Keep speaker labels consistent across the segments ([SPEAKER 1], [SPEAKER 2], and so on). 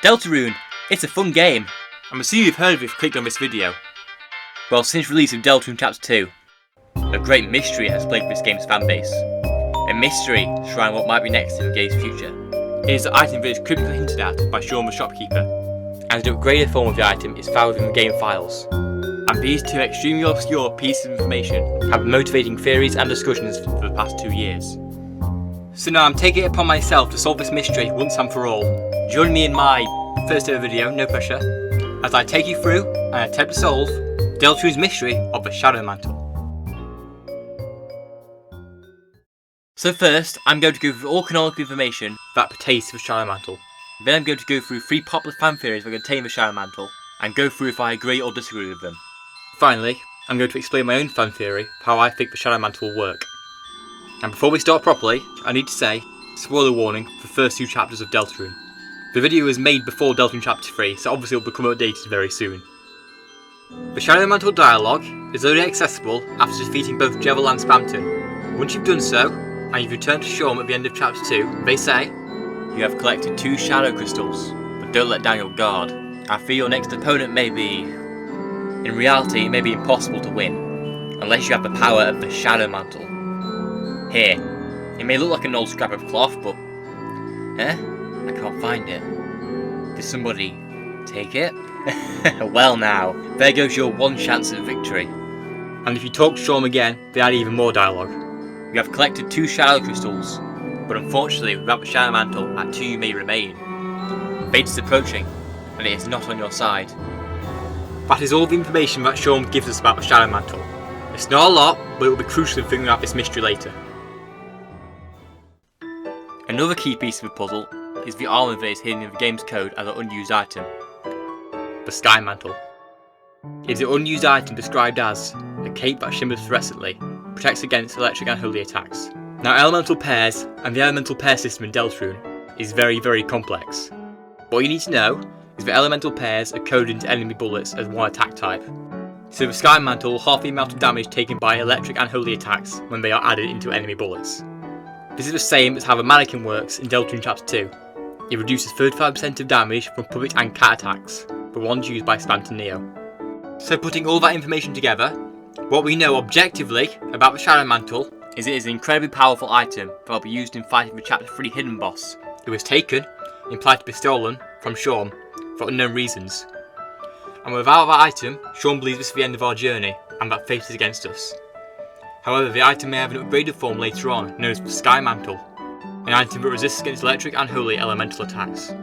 [SPEAKER 1] Deltarune! It's a fun game! I'm assuming you've heard of it if you clicked on this video. Well, since release of Deltarune Chapter 2, a great mystery has plagued this game's fanbase. A mystery shrouding what might be next in the game's future. It is the item that is cryptically hinted at by Sean the shopkeeper, and the upgraded form of the item is found within the game files. And these two extremely obscure pieces of information have been motivating theories and discussions for the past 2 years. So now I'm taking it upon myself to solve this mystery once and for all. Join me in my first ever video, no pressure, as I take you through and attempt to solve Deltarune's mystery of the Shadow Mantle. So first, I'm going to go through all canonical information that pertains to the Shadow Mantle. Then I'm going to go through 3 popular fan theories that contain the Shadow Mantle, and go through if I agree or disagree with them. Finally, I'm going to explain my own fan theory of how I think the Shadow Mantle will work. And before we start properly, I need to say, spoiler warning for the first 2 chapters of Deltarune. The video was made before Deltarune Chapter 3, so obviously it will become updated very soon. The Shadow Mantle dialogue is only accessible after defeating both Jevil and Spamton. Once you've done so, and you've returned to Shorm at the end of Chapter 2, they say, "You have collected 2 Shadow Crystals, but don't let down your guard. I fear your next opponent may be..." In reality, it may be impossible to win, unless you have the power of the Shadow Mantle. Here, it may look like an old scrap of cloth, but... I can't find it. Did somebody take it? Well now, there goes your one chance at victory. And if you talk to Shorm again, they add even more dialogue. You have collected 2 Shadow Crystals, but unfortunately without the Shadow Mantle, at 2 you may remain. Fate is approaching, and it is not on your side. That is all the information that Shorm gives us about the Shadow Mantle. It's not a lot, but it will be crucial in figuring out this mystery later. Another key piece of the puzzle is the armour that is hidden in the game's code as an unused item. The Sky Mantle. It is an unused item described as a cape that shimmers fluorescently, protects against electric and holy attacks. Now elemental pairs and the elemental pair system in Deltarune is very, very complex. What you need to know is that elemental pairs are coded into enemy bullets as one attack type. So the Sky Mantle will half the amount of damage taken by electric and holy attacks when they are added into enemy bullets. This is the same as how the mannequin works in Deltarune Chapter 2. It reduces 35% of damage from public and cat attacks, the ones used by Spamton Neo. So putting all that information together, what we know objectively about the Shadow Mantle is it is an incredibly powerful item that will be used in fighting the Chapter 3 hidden boss, who was taken, implied to be stolen, from Shorm for unknown reasons. And without that item, Shorm believes this is the end of our journey, and that fate is against us. However, the item may have an upgraded form later on, known as the Sky Mantle, an item that resists against electric and holy elemental attacks.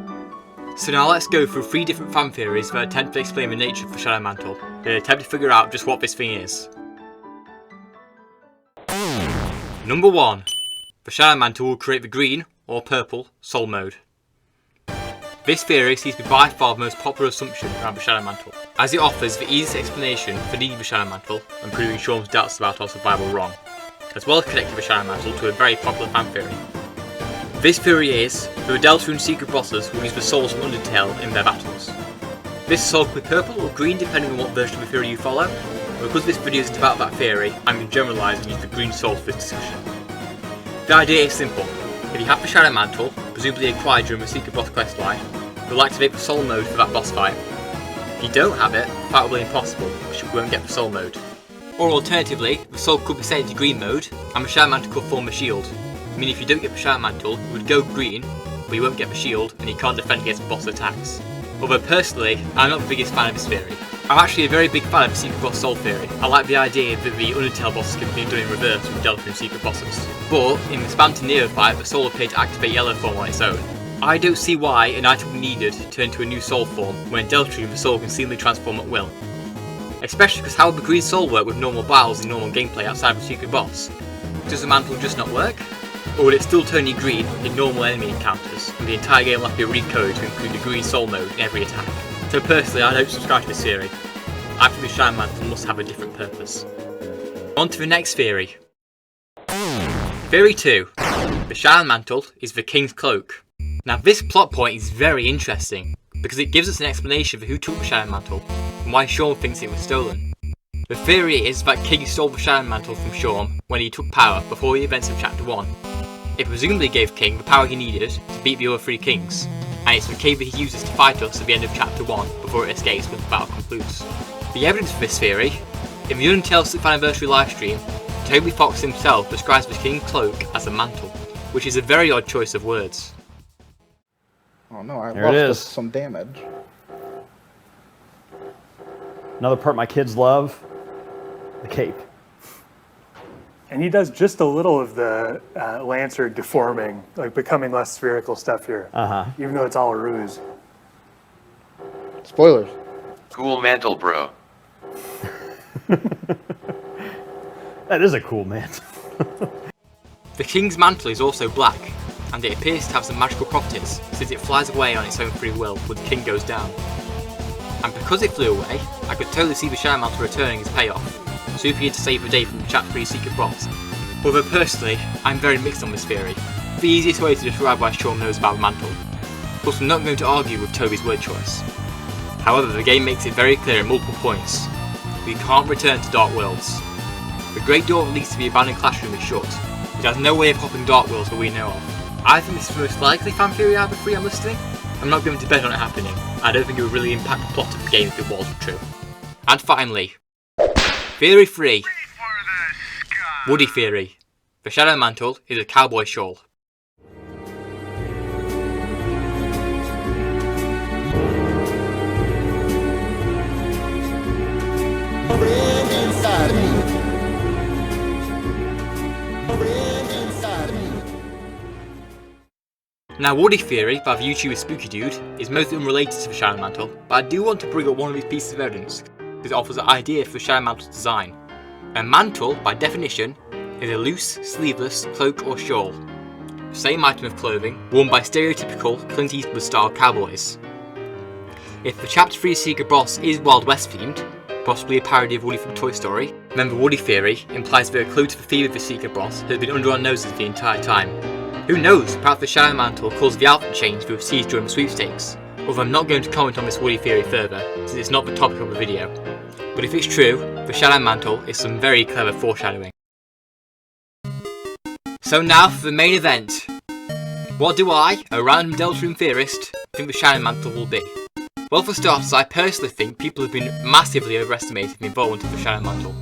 [SPEAKER 1] So now let's go through 3 different fan theories that attempt to explain the nature of the Shadow Mantle, and attempt to figure out just what this thing is. Number 1. The Shadow Mantle will create the green, or purple, soul mode. This theory seems to be by far the most popular assumption around the Shadow Mantle, as it offers the easiest explanation for needing the Shadow Mantle and proving Shorm's doubts about our survival wrong, as well as connecting the Shadow Mantle to a very popular fan theory. This theory is that the Deltarune secret bosses will use the souls from Undertale in their battles. This soul could be purple or green depending on what version of the theory you follow, and because this video isn't about that theory, I'm going to generalise and use the green soul for this discussion. The idea is simple. If you have the Shadow Mantle, presumably acquired during the secret boss questline, you'll activate the soul mode for that boss fight. If you don't have it, the fight will be impossible, because you won't get the soul mode. Or alternatively, the soul could be set into green mode, and the Shadow Mantle could form a shield. I mean, if you don't get the Shadow Mantle, you would go green, but you won't get the shield, and you can't defend against the boss attacks. Although personally, I'm not the biggest fan of this theory. I'm actually a very big fan of the secret boss soul theory. I like the idea that the Undertale bosses can be done in reverse with Deltarune secret bosses. But in the Spamton Neo fight, the soul appeared to activate yellow form on its own. I don't see why an item we needed to turn into a new soul form when in Deltarune the soul can seemingly transform at will. Especially because how would the green soul work with normal battles and normal gameplay outside of the secret boss? Does the mantle just not work? Or would it still turn you green in normal enemy encounters, and the entire game will have to be recoded to include the green soul mode in every attack? So personally, I don't subscribe to this theory. I think the Shadow Mantle must have a different purpose. On to the next theory. Theory 2. The Shadow Mantle is the King's Cloak. Now this plot point is very interesting, because it gives us an explanation for who took the Shadow Mantle, and why Shorm thinks it was stolen. The theory is that King stole the Shadow Mantle from Shorm when he took power before the events of Chapter 1. It presumably gave King the power he needed to beat the other 3 kings, and it's the cape that he uses to fight us at the end of Chapter 1 before it escapes when the battle concludes. The evidence for this theory: in the Until 6th anniversary livestream, Toby Fox himself describes the King's cloak as a mantle, which is a very odd choice of words.
[SPEAKER 2] Oh no, I lost some damage.
[SPEAKER 3] Another part my kids love, the cape.
[SPEAKER 4] And he does just a little of the Lancer deforming, like becoming less spherical stuff here. Even though it's all a ruse.
[SPEAKER 2] Spoilers.
[SPEAKER 5] Cool mantle, bro.
[SPEAKER 3] That is a cool mantle.
[SPEAKER 1] The King's mantle is also black, and it appears to have some magical properties, since it flies away on its own free will when the King goes down. And because it flew away, I could totally see the Shadow Mantle returning as payoff, swooping in to save the day from the Chapter 3 secret boss. Although personally, I'm very mixed on this theory. The easiest way to describe why Sean knows about the mantle. Plus, I'm not going to argue with Toby's word choice. However, the game makes it very clear at multiple points: we can't return to Dark Worlds. The Great Door that leads to the abandoned classroom is shut. It has no way of hopping Dark Worlds that we know of. I think this is the most likely fan theory out of the three I'm listing. I'm not going to bet on it happening. I don't think it would really impact the plot of the game if it was true. And finally, Theory 3. Woody Theory. The Shadow Mantle is a cowboy shawl. Now, Woody Theory by the YouTuber Spooky Dude is mostly unrelated to the Shadow Mantle, but I do want to bring up one of these pieces of evidence because it offers an idea for the Shadow Mantle's design. A mantle, by definition, is a loose, sleeveless cloak or shawl. The same item of clothing worn by stereotypical Clint Eastwood style cowboys. If the Chapter 3 secret boss is Wild West themed, possibly a parody of Woody from Toy Story, then the Woody Theory implies that a clue to the theme of the secret boss has been under our noses the entire time. Who knows, perhaps the Shadow Mantle caused the outfit change we received during the sweepstakes, although I'm not going to comment on this Woody Theory further, since it's not the topic of the video. But if it's true, the Shadow Mantle is some very clever foreshadowing. So now for the main event. What do I, a random Deltarune theorist, think the Shadow Mantle will be? Well, for starters, I personally think people have been massively overestimating the involvement of the Shadow Mantle,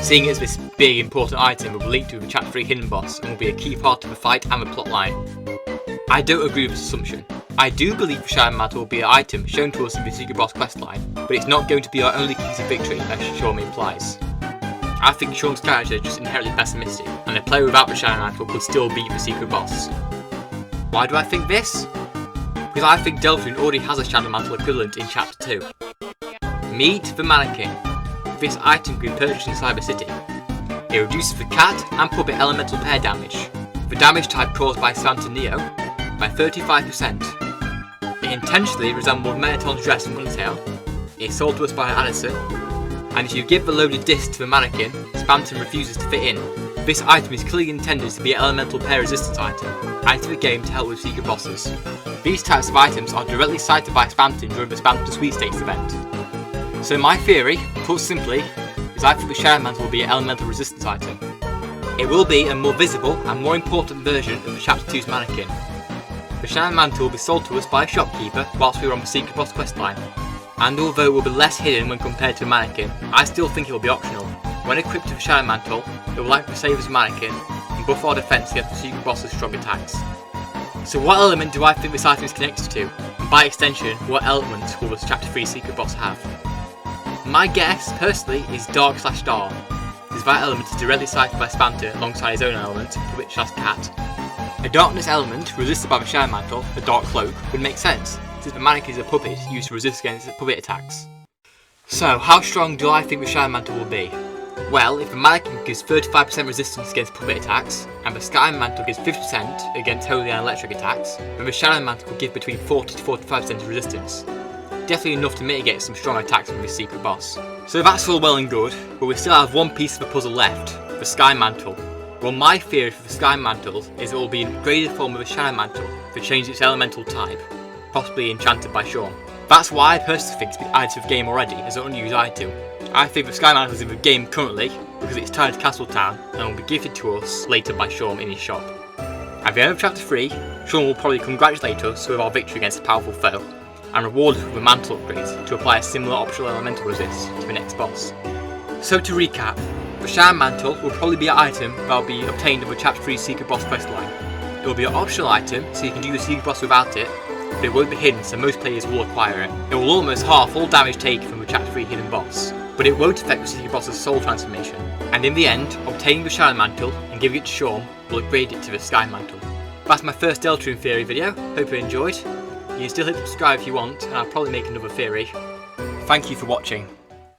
[SPEAKER 1] seeing it as this big important item will be linked to the Chapter 3 hidden boss and will be a key part of the fight and the plotline. I don't agree with this assumption. I do believe the Shadow Mantle will be an item shown to us in the secret boss questline, but it's not going to be our only key to victory as Sean implies. I think Sean's character is just inherently pessimistic, and a player without the Shadow Mantle could still beat the secret boss. Why do I think this? Because I think Deltarune already has a Shadow Mantle equivalent in Chapter 2. Meet the mannequin. This item can be purchased inside the city. It reduces the cat and puppet elemental pair damage, the damage type caused by Santa Neo, by 35%. It intentionally resembles Mettaton's dress from Undertale. It is sold to us by Addison, and if you give the loaded disc to the mannequin, Spamton refuses to fit in. This item is clearly intended to be an elemental pair resistance item, added to the game to help with secret bosses. These types of items are directly cited by Spamton during the Spamton Sweepstakes event. So my theory, put simply, is I think the Shadow Mantle will be an elemental resistance item. It will be a more visible and more important version of the Chapter 2's mannequin. The Shadow Mantle will be sold to us by a shopkeeper whilst we are on the secret boss questline, and although it will be less hidden when compared to a mannequin, I still think it will be optional. When equipped with the Shadow Mantle, it will likely save as a mannequin and buff our defense against the secret boss's strong attacks. So what element do I think this item is connected to, and by extension, what element will this Chapter 3 secret boss have? My guess, personally, is Dark/Star, because that element is directly cited by Spamton alongside his own element, Puppet/Cat. A darkness element resisted by the Shadow Mantle, the Dark Cloak, would make sense, since the mannequin is a puppet used to resist against puppet attacks. So, how strong do I think the Shadow Mantle will be? Well, if the mannequin gives 35% resistance against puppet attacks, and the Sky Mantle gives 50% against holy and electric attacks, then the Shadow Mantle will give between 40 to 45% resistance. Definitely enough to mitigate some strong attacks from this secret boss. So that's all well and good, but we still have one piece of the puzzle left, the Sky Mantle. Well, my theory for the Sky Mantle is it will be an upgraded form of the Shadow Mantle to change its elemental type, possibly enchanted by Sean. That's why I personally think it's been added to the game already as an unused item. I think the Sky Mantle is in the game currently because it's tied to Castletown and will be gifted to us later by Sean in his shop. At the end of Chapter 3, Sean will probably congratulate us with our victory against a powerful foe, and reward us with a mantle upgrade to apply a similar optional elemental resist to the next boss. So to recap, the Shadow Mantle will probably be an item that will be obtained on the Chapter 3 Secret Boss questline. It will be an optional item, so you can do the Secret Boss without it, but it won't be hidden, so most players will acquire it. It will almost half all damage taken from the Chapter 3 hidden boss, but it won't affect the Secret Boss's soul transformation. And in the end, obtaining the Shadow Mantle and giving it to Sean will upgrade it to the Sky Mantle. That's my first Deltarune theory video, hope you enjoyed. You can still hit subscribe if you want, and I'll probably make another theory. Thank you for watching.